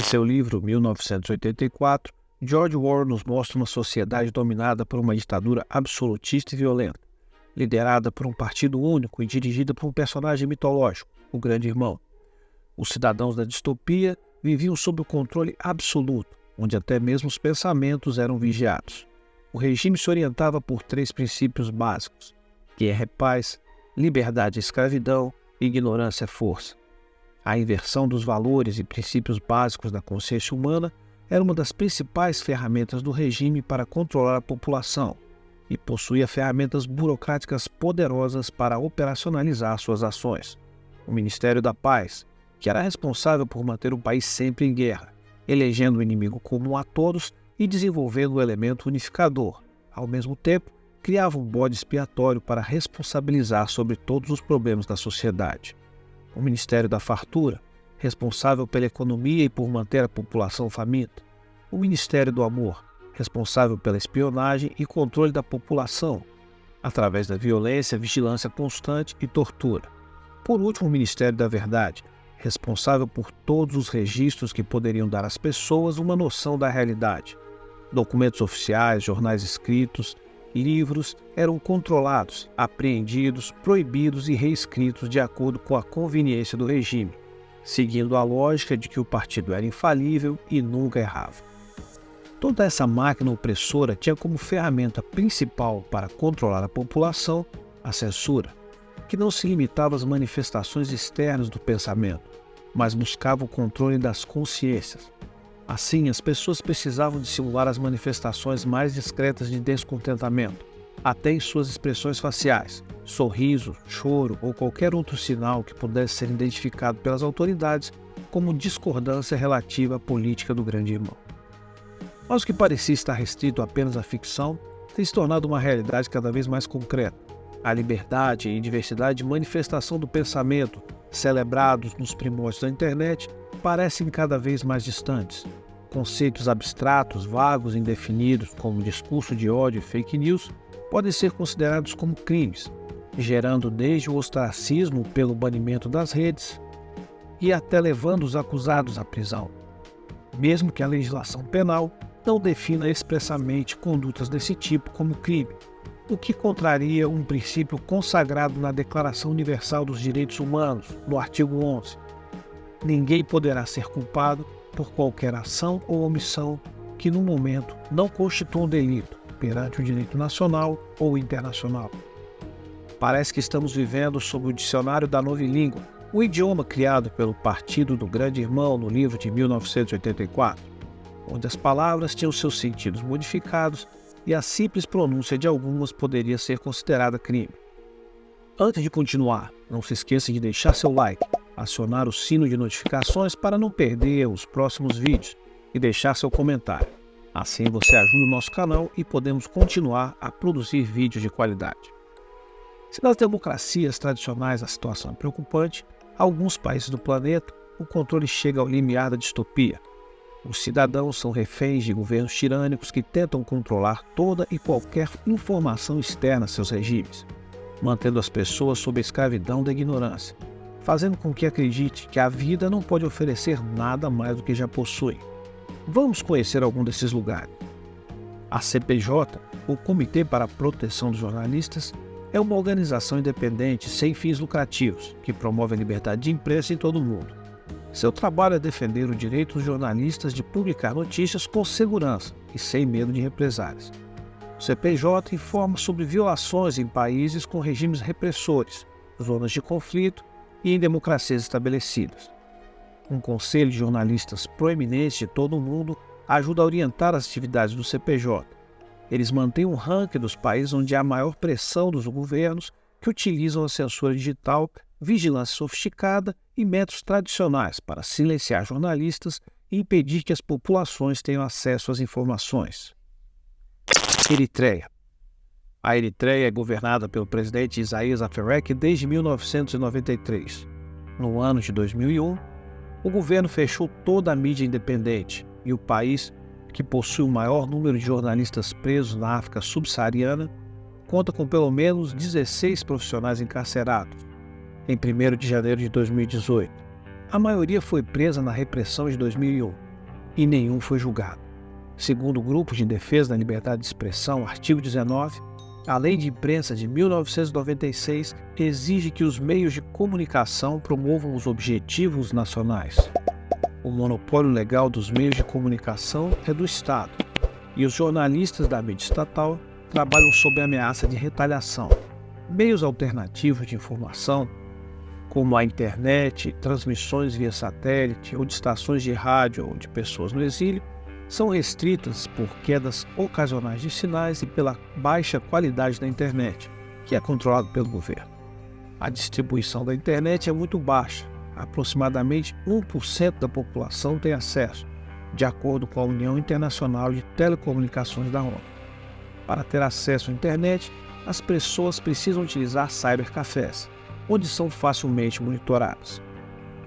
Em seu livro 1984, George Orwell nos mostra uma sociedade dominada por uma ditadura absolutista e violenta, liderada por um partido único e dirigida por um personagem mitológico, o Grande Irmão. Os cidadãos da distopia viviam sob o controle absoluto, onde até mesmo os pensamentos eram vigiados. O regime se orientava por 3 princípios básicos: guerra é paz, liberdade é escravidão e ignorância é força. A inversão dos valores e princípios básicos da consciência humana era uma das principais ferramentas do regime para controlar a população e possuía ferramentas burocráticas poderosas para operacionalizar suas ações. O Ministério da Paz, que era responsável por manter o país sempre em guerra, elegendo um inimigo comum a todos e desenvolvendo um elemento unificador. Ao mesmo tempo, criava um bode expiatório para responsabilizar sobre todos os problemas da sociedade. O Ministério da Fartura, responsável pela economia e por manter a população faminta. O Ministério do Amor, responsável pela espionagem e controle da população, através da violência, vigilância constante e tortura. Por último, o Ministério da Verdade, responsável por todos os registros que poderiam dar às pessoas uma noção da realidade. Documentos oficiais, jornais escritos e livros eram controlados, apreendidos, proibidos e reescritos de acordo com a conveniência do regime, seguindo a lógica de que o partido era infalível e nunca errava. Toda essa máquina opressora tinha como ferramenta principal para controlar a população a censura, que não se limitava às manifestações externas do pensamento, mas buscava o controle das consciências. Assim, as pessoas precisavam dissimular as manifestações mais discretas de descontentamento, até em suas expressões faciais, sorriso, choro ou qualquer outro sinal que pudesse ser identificado pelas autoridades como discordância relativa à política do Grande Irmão. Mas o que parecia estar restrito apenas à ficção tem se tornado uma realidade cada vez mais concreta. A liberdade e diversidade de manifestação do pensamento, celebrados nos primórdios da internet, parecem cada vez mais distantes. Conceitos abstratos, vagos e indefinidos, como discurso de ódio e fake news, podem ser considerados como crimes, gerando desde o ostracismo pelo banimento das redes e até levando os acusados à prisão. Mesmo que a legislação penal não defina expressamente condutas desse tipo como crime, o que contraria um princípio consagrado na Declaração Universal dos Direitos Humanos, no artigo 11. Ninguém poderá ser culpado por qualquer ação ou omissão que, no momento, não constitua um delito perante o direito nacional ou internacional. Parece que estamos vivendo sob o dicionário da novilíngua, o idioma criado pelo Partido do Grande Irmão no livro de 1984, onde as palavras tinham seus sentidos modificados e a simples pronúncia de algumas poderia ser considerada crime. Antes de continuar, não se esqueça de deixar seu like, acionar o sino de notificações para não perder os próximos vídeos e deixar seu comentário. Assim você ajuda o nosso canal e podemos continuar a produzir vídeos de qualidade. Se nas democracias tradicionais a situação é preocupante, em alguns países do planeta o controle chega ao limiar da distopia. Os cidadãos são reféns de governos tirânicos que tentam controlar toda e qualquer informação externa a seus regimes, mantendo as pessoas sob a escravidão da ignorância, fazendo com que acredite que a vida não pode oferecer nada mais do que já possui. Vamos conhecer algum desses lugares. A CPJ, o Comitê para a Proteção dos Jornalistas, é uma organização independente sem fins lucrativos que promove a liberdade de imprensa em todo o mundo. Seu trabalho é defender o direito dos jornalistas de publicar notícias com segurança e sem medo de represálias. O CPJ informa sobre violações em países com regimes repressores, zonas de conflito e em democracias estabelecidas. Um conselho de jornalistas proeminentes de todo o mundo ajuda a orientar as atividades do CPJ. Eles mantêm um ranking dos países onde há maior pressão dos governos que utilizam a censura digital, vigilância sofisticada e métodos tradicionais para silenciar jornalistas e impedir que as populações tenham acesso às informações. Eritreia. A Eritreia é governada pelo presidente Isaias Afwerki desde 1993. No ano de 2001, o governo fechou toda a mídia independente e o país, que possui o maior número de jornalistas presos na África subsaariana, conta com pelo menos 16 profissionais encarcerados. Em 1º de janeiro de 2018, a maioria foi presa na repressão de 2001 e nenhum foi julgado. Segundo o Grupo de Defesa da Liberdade de Expressão, artigo 19, a Lei de Imprensa de 1996 exige que os meios de comunicação promovam os objetivos nacionais. O monopólio legal dos meios de comunicação é do Estado, e os jornalistas da mídia estatal trabalham sob ameaça de retaliação. Meios alternativos de informação, como a internet, transmissões via satélite ou de estações de rádio ou de pessoas no exílio, são restritas por quedas ocasionais de sinais e pela baixa qualidade da internet, que é controlado pelo governo. A distribuição da internet é muito baixa, aproximadamente 1% da população tem acesso, de acordo com a União Internacional de Telecomunicações da ONU. Para ter acesso à internet, as pessoas precisam utilizar cybercafés, onde são facilmente monitoradas.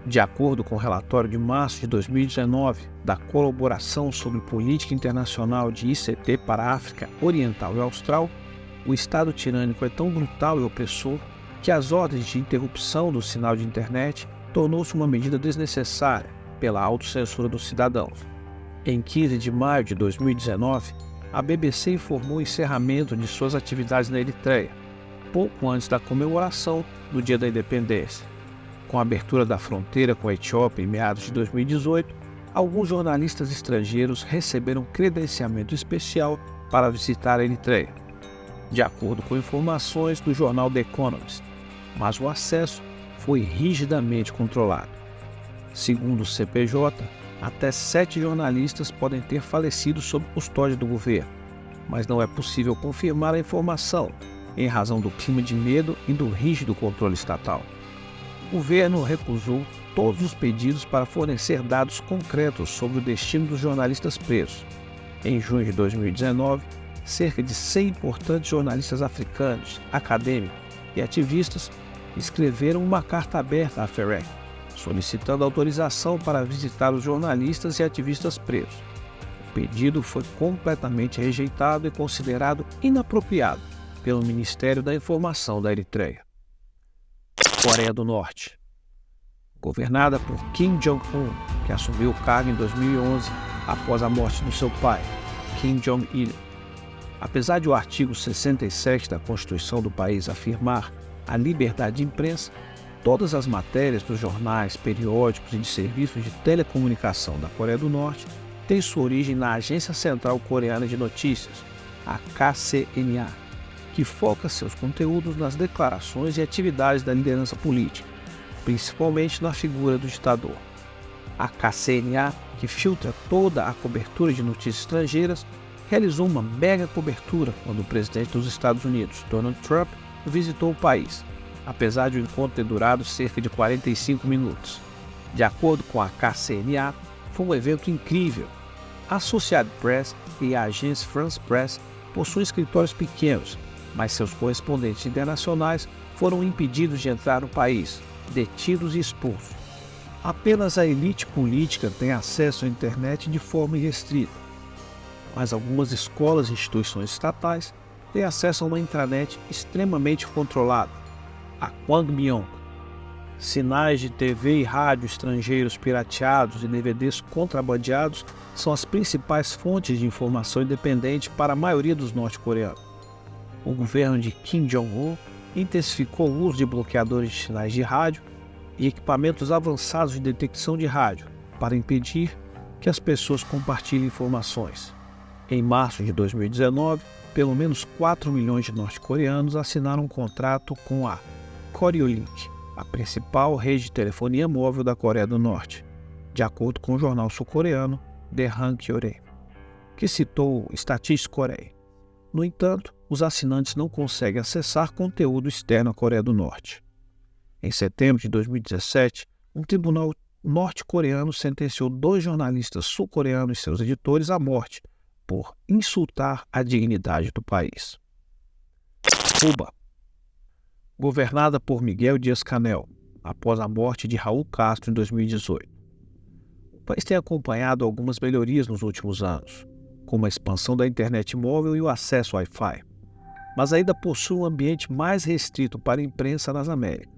De acordo com o relatório de março de 2019 da Colaboração sobre Política Internacional de ICT para a África Oriental e Austral, o Estado tirânico é tão brutal e opressor que as ordens de interrupção do sinal de internet tornou-se uma medida desnecessária pela autocensura dos cidadãos. Em 15 de maio de 2019, a BBC informou o encerramento de suas atividades na Eritreia, pouco antes da comemoração do Dia da Independência. Com a abertura da fronteira com a Etiópia em meados de 2018, alguns jornalistas estrangeiros receberam credenciamento especial para visitar a Eritreia, de acordo com informações do jornal The Economist, mas o acesso foi rigidamente controlado. Segundo o CPJ, até 7 jornalistas podem ter falecido sob custódia do governo, mas não é possível confirmar a informação em razão do clima de medo e do rígido controle estatal. O governo recusou todos os pedidos para fornecer dados concretos sobre o destino dos jornalistas presos. Em junho de 2019, cerca de 100 importantes jornalistas africanos, acadêmicos e ativistas escreveram uma carta aberta à FEREC, solicitando autorização para visitar os jornalistas e ativistas presos. O pedido foi completamente rejeitado e considerado inapropriado pelo Ministério da Informação da Eritreia. Coreia do Norte. Governada por Kim Jong-un, que assumiu o cargo em 2011 após a morte do seu pai, Kim Jong-il. Apesar de o artigo 67 da Constituição do país afirmar a liberdade de imprensa, todas as matérias dos jornais, periódicos e de serviços de telecomunicação da Coreia do Norte têm sua origem na Agência Central Coreana de Notícias, a KCNA, que foca seus conteúdos nas declarações e atividades da liderança política, principalmente na figura do ditador. A KCNA, que filtra toda a cobertura de notícias estrangeiras, realizou uma mega cobertura quando o presidente dos Estados Unidos, Donald Trump, visitou o país, apesar de o encontro ter durado cerca de 45 minutos. De acordo com a KCNA, foi um evento incrível. A Associated Press e a agência France Press possuem escritórios pequenos, mas seus correspondentes internacionais foram impedidos de entrar no país, detidos e expulsos. Apenas a elite política tem acesso à internet de forma irrestrita, mas algumas escolas e instituições estatais têm acesso a uma intranet extremamente controlada, a Kwangmyong. Sinais de TV e rádio estrangeiros pirateados e DVDs contrabandeados são as principais fontes de informação independente para a maioria dos norte-coreanos. O governo de Kim Jong-un intensificou o uso de bloqueadores de sinais de rádio e equipamentos avançados de detecção de rádio para impedir que as pessoas compartilhem informações. Em março de 2019, pelo menos 4 milhões de norte-coreanos assinaram um contrato com a Koreolink, a principal rede de telefonia móvel da Coreia do Norte, de acordo com o jornal sul-coreano The Hankyoreh, que citou Statistics Korea. No entanto, os assinantes não conseguem acessar conteúdo externo à Coreia do Norte. Em setembro de 2017, um tribunal norte-coreano sentenciou 2 jornalistas sul-coreanos e seus editores à morte por insultar a dignidade do país. Cuba. Governada por Miguel Díaz-Canel, após a morte de Raul Castro em 2018. O país tem acompanhado algumas melhorias nos últimos anos, como a expansão da internet móvel e o acesso Wi-Fi, mas ainda possui um ambiente mais restrito para a imprensa nas Américas.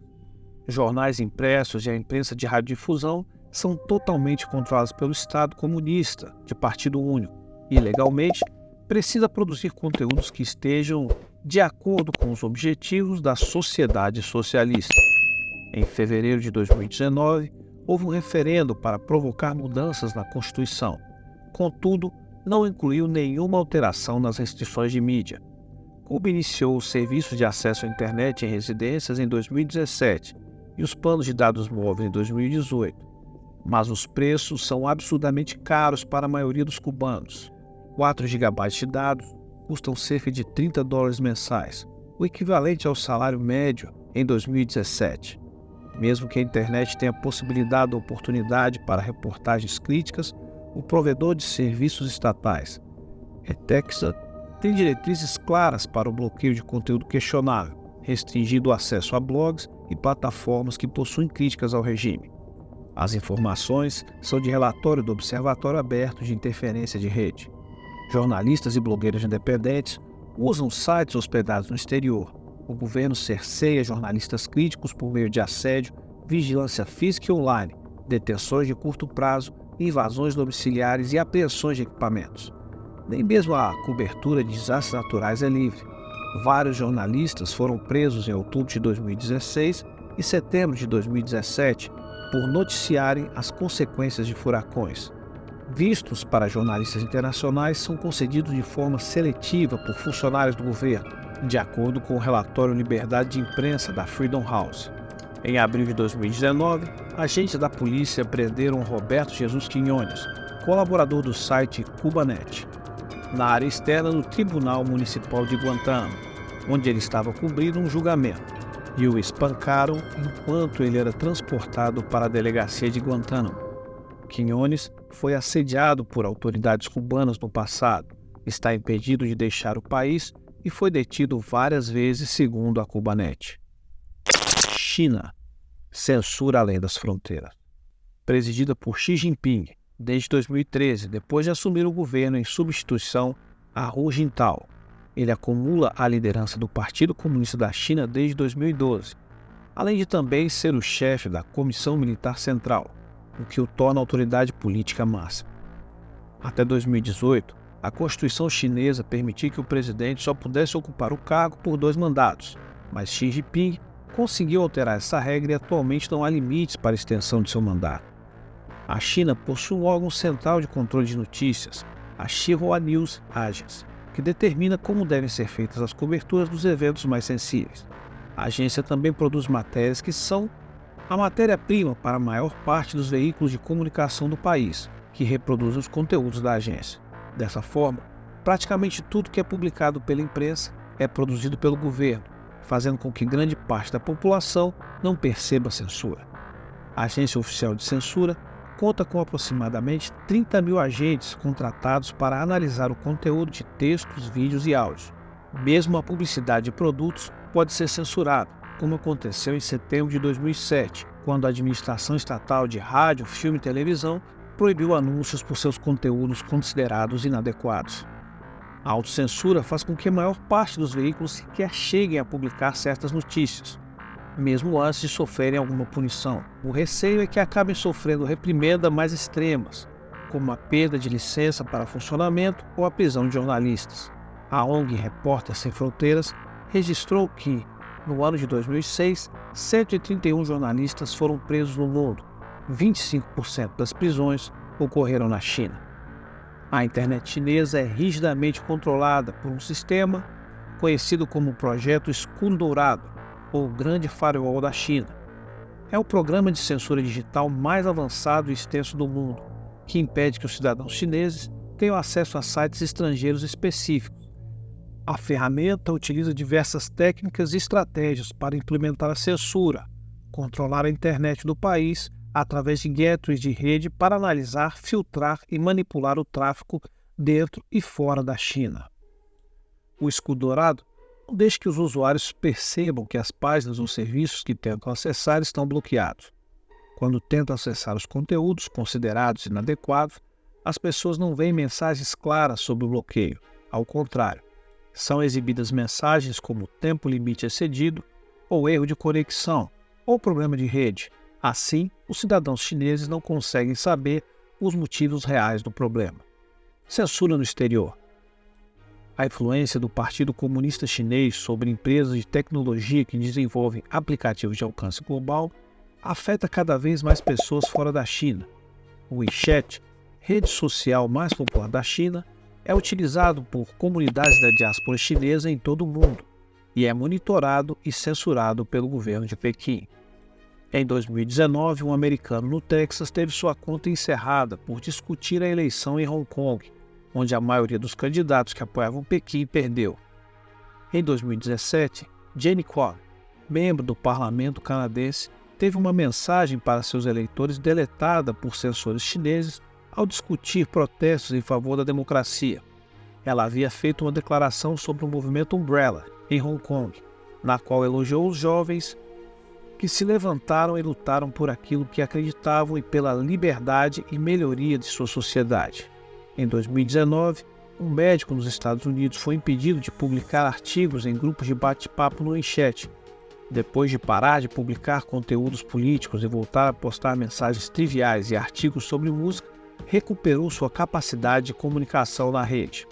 Jornais impressos e a imprensa de radiodifusão são totalmente controladas pelo Estado comunista, de partido único, e, legalmente, precisa produzir conteúdos que estejam de acordo com os objetivos da sociedade socialista. Em fevereiro de 2019, houve um referendo para provocar mudanças na Constituição. Contudo, não incluiu nenhuma alteração nas restrições de mídia. Cuba iniciou os serviços de acesso à internet em residências em 2017 e os planos de dados móveis em 2018. Mas os preços são absurdamente caros para a maioria dos cubanos. 4 GB de dados custam cerca de $30 mensais, o equivalente ao salário médio em 2017. Mesmo que a internet tenha possibilidade ou oportunidade para reportagens críticas, o provedor de serviços estatais, ETEXA, tem diretrizes claras para o bloqueio de conteúdo questionável, restringindo o acesso a blogs e plataformas que possuem críticas ao regime. As informações são de relatório do Observatório Aberto de Interferência de Rede. Jornalistas e blogueiros independentes usam sites hospedados no exterior. O governo cerceia jornalistas críticos por meio de assédio, vigilância física e online, detenções de curto prazo, invasões domiciliares e apreensões de equipamentos. Nem mesmo a cobertura de desastres naturais é livre. Vários jornalistas foram presos em outubro de 2016 e setembro de 2017 por noticiarem as consequências de furacões. Vistos para jornalistas internacionais são concedidos de forma seletiva por funcionários do governo, de acordo com o relatório Liberdade de Imprensa da Freedom House. Em abril de 2019, agentes da polícia prenderam Roberto Jesus Quiñones, colaborador do site Cubanet, na área externa do Tribunal Municipal de Guantánamo, onde ele estava cumprindo um julgamento, e o espancaram enquanto ele era transportado para a delegacia de Guantánamo. Quiñones foi assediado por autoridades cubanas no passado, está impedido de deixar o país e foi detido várias vezes, segundo a Cubanet. China. Censura além das fronteiras. Presidida por Xi Jinping desde 2013, depois de assumir o governo em substituição a Hu Jintao. Ele acumula a liderança do Partido Comunista da China desde 2012, além de também ser o chefe da Comissão Militar Central, o que o torna a autoridade política máxima. Até 2018, a Constituição chinesa permitia que o presidente só pudesse ocupar o cargo por 2 mandatos, mas Xi Jinping conseguiu alterar essa regra e atualmente não há limites para a extensão de seu mandato. A China possui um órgão central de controle de notícias, a Xinhua News Agency, que determina como devem ser feitas as coberturas dos eventos mais sensíveis. A agência também produz matérias que são a matéria-prima para a maior parte dos veículos de comunicação do país, que reproduzem os conteúdos da agência. Dessa forma, praticamente tudo que é publicado pela imprensa é produzido pelo governo, fazendo com que grande parte da população não perceba a censura. A Agência Oficial de Censura conta com aproximadamente 30 mil agentes contratados para analisar o conteúdo de textos, vídeos e áudios. Mesmo a publicidade de produtos pode ser censurada, como aconteceu em setembro de 2007, quando a Administração Estatal de Rádio, Filme e Televisão proibiu anúncios por seus conteúdos considerados inadequados. A autocensura faz com que a maior parte dos veículos sequer cheguem a publicar certas notícias, mesmo antes de sofrerem alguma punição. O receio é que acabem sofrendo reprimendas mais extremas, como a perda de licença para funcionamento ou a prisão de jornalistas. A ONG Repórteres Sem Fronteiras registrou que, no ano de 2006, 131 jornalistas foram presos no mundo. 25% das prisões ocorreram na China. A internet chinesa é rigidamente controlada por um sistema conhecido como Projeto Escudo Dourado, ou Grande Firewall da China. É o programa de censura digital mais avançado e extenso do mundo, que impede que os cidadãos chineses tenham acesso a sites estrangeiros específicos. A ferramenta utiliza diversas técnicas e estratégias para implementar a censura, controlar a internet do país através de gateways de rede para analisar, filtrar e manipular o tráfego dentro e fora da China. O escudo dourado não deixa que os usuários percebam que as páginas ou serviços que tentam acessar estão bloqueados. Quando tentam acessar os conteúdos considerados inadequados, as pessoas não veem mensagens claras sobre o bloqueio. Ao contrário, são exibidas mensagens como tempo limite excedido, ou erro de conexão, ou problema de rede. Assim, os cidadãos chineses não conseguem saber os motivos reais do problema. Censura no exterior. A influência do Partido Comunista Chinês sobre empresas de tecnologia que desenvolvem aplicativos de alcance global afeta cada vez mais pessoas fora da China. O WeChat, rede social mais popular da China, é utilizado por comunidades da diáspora chinesa em todo o mundo e é monitorado e censurado pelo governo de Pequim. Em 2019, um americano no Texas teve sua conta encerrada por discutir a eleição em Hong Kong, onde a maioria dos candidatos que apoiavam Pequim perdeu. Em 2017, Jenny Kwon, membro do parlamento canadense, teve uma mensagem para seus eleitores deletada por censores chineses ao discutir protestos em favor da democracia. Ela havia feito uma declaração sobre o movimento Umbrella, em Hong Kong, na qual elogiou os jovens que se levantaram e lutaram por aquilo que acreditavam e pela liberdade e melhoria de sua sociedade. Em 2019, um médico nos Estados Unidos foi impedido de publicar artigos em grupos de bate-papo no WeChat, depois de parar de publicar conteúdos políticos e voltar a postar mensagens triviais e artigos sobre música, recuperou sua capacidade de comunicação na rede.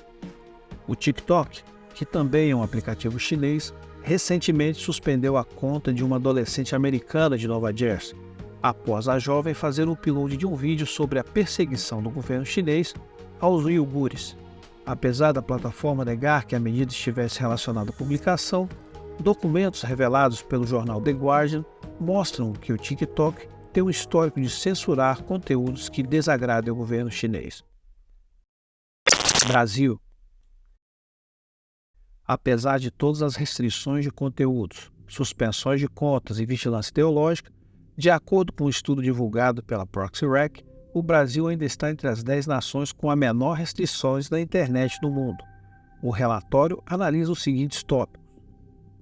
O TikTok, que também é um aplicativo chinês, recentemente suspendeu a conta de uma adolescente americana de Nova Jersey, após a jovem fazer o upload de um vídeo sobre a perseguição do governo chinês aos uigures. Apesar da plataforma negar que a medida estivesse relacionada à publicação, documentos revelados pelo jornal The Guardian mostram que o TikTok tem um histórico de censurar conteúdos que desagradem o governo chinês. Brasil. Apesar de todas as restrições de conteúdos, suspensões de contas e vigilância ideológica, de acordo com um estudo divulgado pela ProxyRec, o Brasil ainda está entre as 10 nações com a menor restrições da internet no mundo. O relatório analisa os seguintes tópicos: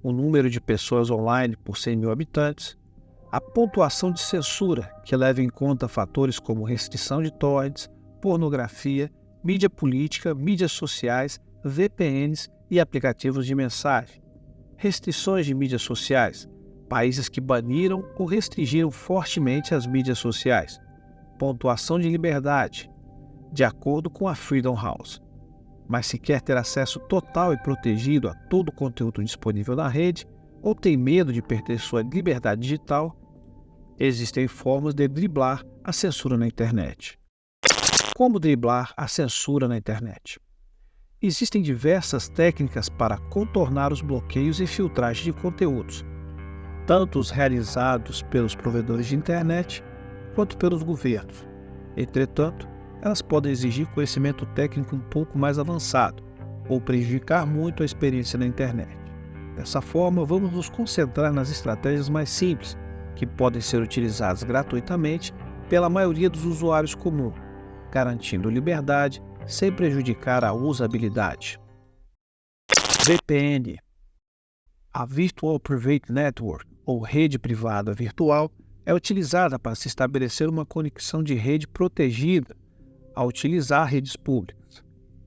o número de pessoas online por 100 mil habitantes, a pontuação de censura, que leva em conta fatores como restrição de torrents, pornografia, mídia política, mídias sociais, VPNs e aplicativos de mensagem, restrições de mídias sociais, países que baniram ou restringiram fortemente as mídias sociais, pontuação de liberdade, de acordo com a Freedom House. Mas se quer ter acesso total e protegido a todo o conteúdo disponível na rede, ou tem medo de perder sua liberdade digital, existem formas de driblar a censura na internet. Como driblar a censura na internet? Existem diversas técnicas para contornar os bloqueios e filtragem de conteúdos, tanto os realizados pelos provedores de internet quanto pelos governos. Entretanto, elas podem exigir conhecimento técnico um pouco mais avançado ou prejudicar muito a experiência na internet. Dessa forma, vamos nos concentrar nas estratégias mais simples, que podem ser utilizadas gratuitamente pela maioria dos usuários comuns, garantindo liberdade sem prejudicar a usabilidade. VPN. A Virtual Private Network, ou rede privada virtual, é utilizada para se estabelecer uma conexão de rede protegida ao utilizar redes públicas.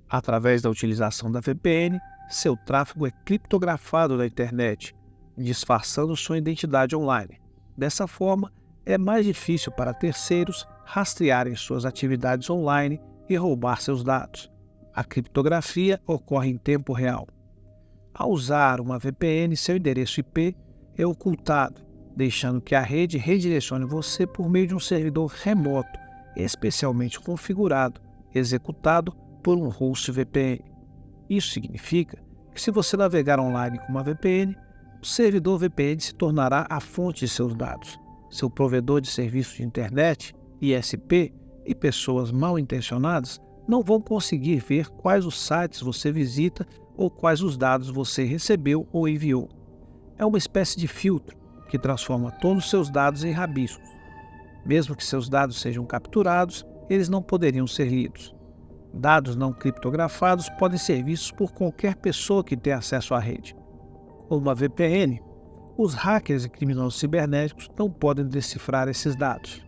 Através da utilização da VPN, seu tráfego é criptografado na internet, disfarçando sua identidade online. Dessa forma, é mais difícil para terceiros rastrearem suas atividades online e roubar seus dados. A criptografia ocorre em tempo real. Ao usar uma VPN, seu endereço IP é ocultado, deixando que a rede redirecione você por meio de um servidor remoto, especialmente configurado, executado por um host VPN. Isso significa que se você navegar online com uma VPN, o servidor VPN se tornará a fonte de seus dados. Seu provedor de serviço de internet, ISP, e pessoas mal intencionadas não vão conseguir ver quais os sites você visita ou quais os dados você recebeu ou enviou. É uma espécie de filtro que transforma todos os seus dados em rabiscos. Mesmo que seus dados sejam capturados, eles não poderiam ser lidos. Dados não criptografados podem ser vistos por qualquer pessoa que tenha acesso à rede. Com uma VPN, os hackers e criminosos cibernéticos não podem decifrar esses dados.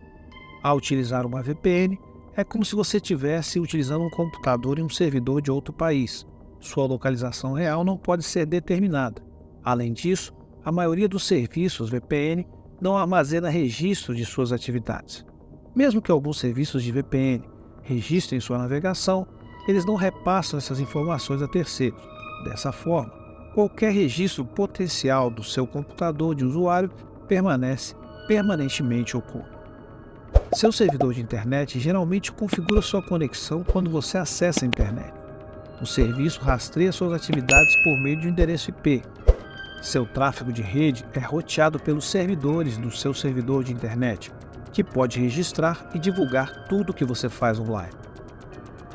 Ao utilizar uma VPN, é como se você estivesse utilizando um computador em um servidor de outro país. Sua localização real não pode ser determinada. Além disso, a maioria dos serviços VPN não armazena registro de suas atividades. Mesmo que alguns serviços de VPN registrem sua navegação, eles não repassam essas informações a terceiros. Dessa forma, qualquer registro potencial do seu computador de usuário permanece permanentemente oculto. Seu servidor de internet geralmente configura sua conexão quando você acessa a internet. O serviço rastreia suas atividades por meio de um endereço IP. Seu tráfego de rede é roteado pelos servidores do seu servidor de internet, que pode registrar e divulgar tudo o que você faz online.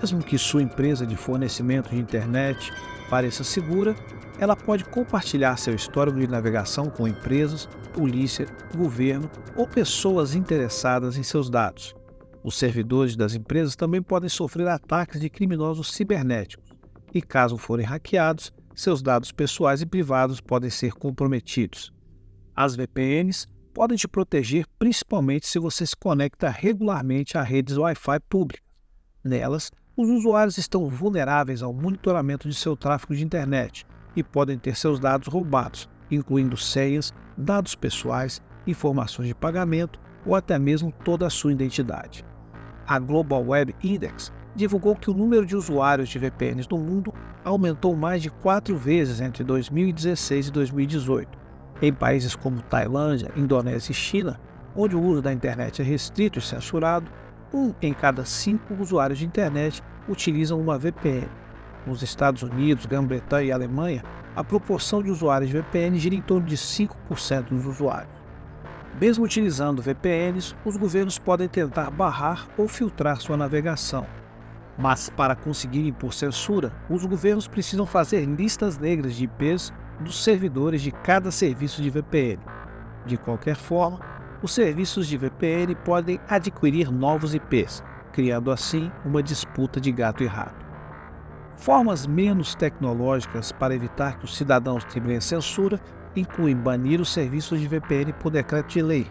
Mesmo que sua empresa de fornecimento de internet pareça segura, ela pode compartilhar seu histórico de navegação com empresas, polícia, governo ou pessoas interessadas em seus dados. Os servidores das empresas também podem sofrer ataques de criminosos cibernéticos e, caso forem hackeados, seus dados pessoais e privados podem ser comprometidos. As VPNs podem te proteger principalmente se você se conecta regularmente a redes Wi-Fi públicas. Nelas, os usuários estão vulneráveis ao monitoramento de seu tráfego de internet e podem ter seus dados roubados, incluindo senhas, dados pessoais, informações de pagamento ou até mesmo toda a sua identidade. A Global Web Index divulgou que o número de usuários de VPNs no mundo aumentou mais de 4 vezes entre 2016 e 2018. Em países como Tailândia, Indonésia e China, onde o uso da internet é restrito e censurado, 1 em cada 5 usuários de internet utilizam uma VPN. Nos Estados Unidos, Grã-Bretanha e Alemanha, a proporção de usuários de VPN gira em torno de 5% dos usuários. Mesmo utilizando VPNs, os governos podem tentar barrar ou filtrar sua navegação. Mas, para conseguir impor censura, os governos precisam fazer listas negras de IPs dos servidores de cada serviço de VPN. De qualquer forma, os serviços de VPN podem adquirir novos IPs, criando assim uma disputa de gato e rato. Formas menos tecnológicas para evitar que os cidadãos temerem censura incluem banir os serviços de VPN por decreto de lei,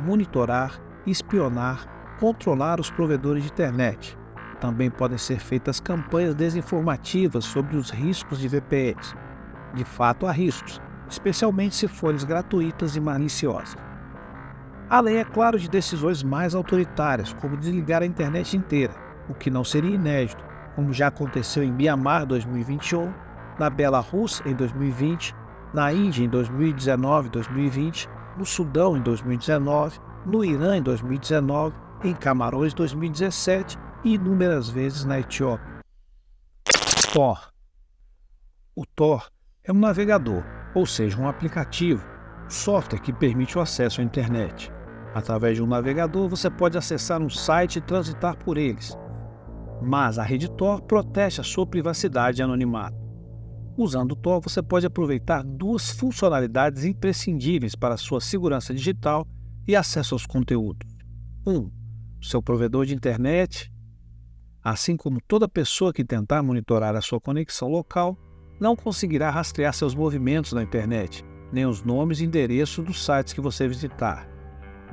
monitorar, espionar, controlar os provedores de internet. Também podem ser feitas campanhas desinformativas sobre os riscos de VPNs. De fato, há riscos, especialmente se forem gratuitas e maliciosas. Além, é claro, de decisões mais autoritárias, como desligar a internet inteira, o que não seria inédito, como já aconteceu em Mianmar em 2021, na Belarus em 2020, na Índia em 2019 e 2020, no Sudão em 2019, no Irã em 2019, em Camarões em 2017 e inúmeras vezes na Etiópia. Tor. O Tor é um navegador, ou seja, um aplicativo, software que permite o acesso à internet. Através de um navegador, você pode acessar um site e transitar por eles. Mas a rede Tor protege a sua privacidade e anonimato. Usando o Tor, você pode aproveitar 2 funcionalidades imprescindíveis para a sua segurança digital e acesso aos conteúdos. 1. Seu provedor de internet, assim como toda pessoa que tentar monitorar a sua conexão local, não conseguirá rastrear seus movimentos na internet, nem os nomes e endereços dos sites que você visitar.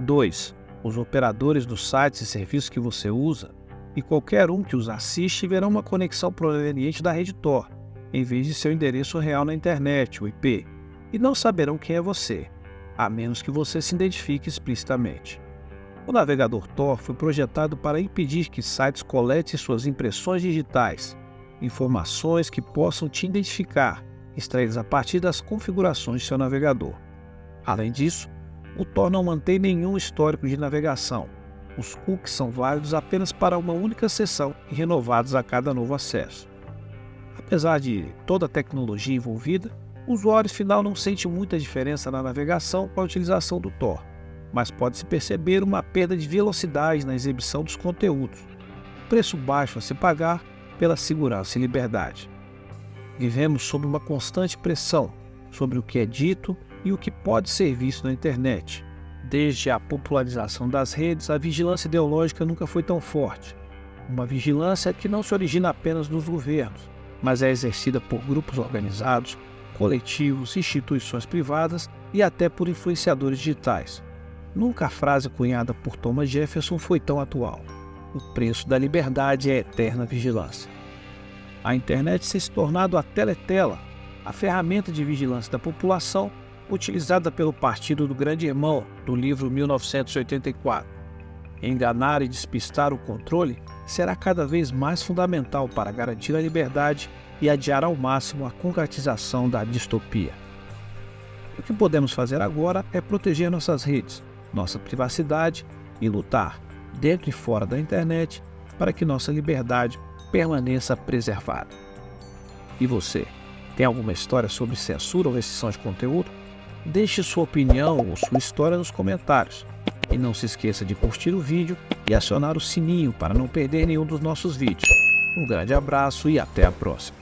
2. Os operadores dos sites e serviços que você usa e qualquer um que os assiste verão uma conexão proveniente da rede Tor, em vez de seu endereço real na internet, o IP, e não saberão quem é você, a menos que você se identifique explicitamente. O navegador Tor foi projetado para impedir que sites coletem suas impressões digitais, informações que possam te identificar, extraídas a partir das configurações de seu navegador. Além disso, o Tor não mantém nenhum histórico de navegação. Os cookies são válidos apenas para uma única sessão e renovados a cada novo acesso. Apesar de toda a tecnologia envolvida, o usuário final não sente muita diferença na navegação com a utilização do Tor, mas pode-se perceber uma perda de velocidade na exibição dos conteúdos, preço baixo a se pagar pela segurança e liberdade. Vivemos sob uma constante pressão sobre o que é dito e o que pode ser visto na internet. Desde a popularização das redes, a vigilância ideológica nunca foi tão forte. Uma vigilância que não se origina apenas dos governos, mas é exercida por grupos organizados, coletivos, instituições privadas e até por influenciadores digitais. Nunca a frase cunhada por Thomas Jefferson foi tão atual. O preço da liberdade é a eterna vigilância. A internet tem se tornado a teletela, a ferramenta de vigilância da população, utilizada pelo Partido do Grande Irmão, do livro 1984. Enganar e despistar o controle será cada vez mais fundamental para garantir a liberdade e adiar ao máximo a concretização da distopia. O que podemos fazer agora é proteger nossas redes, nossa privacidade e lutar, dentro e fora da internet, para que nossa liberdade permaneça preservada. E você, tem alguma história sobre censura ou restrição de conteúdo? Deixe sua opinião ou sua história nos comentários. E não se esqueça de curtir o vídeo e acionar o sininho para não perder nenhum dos nossos vídeos. Um grande abraço e até a próxima.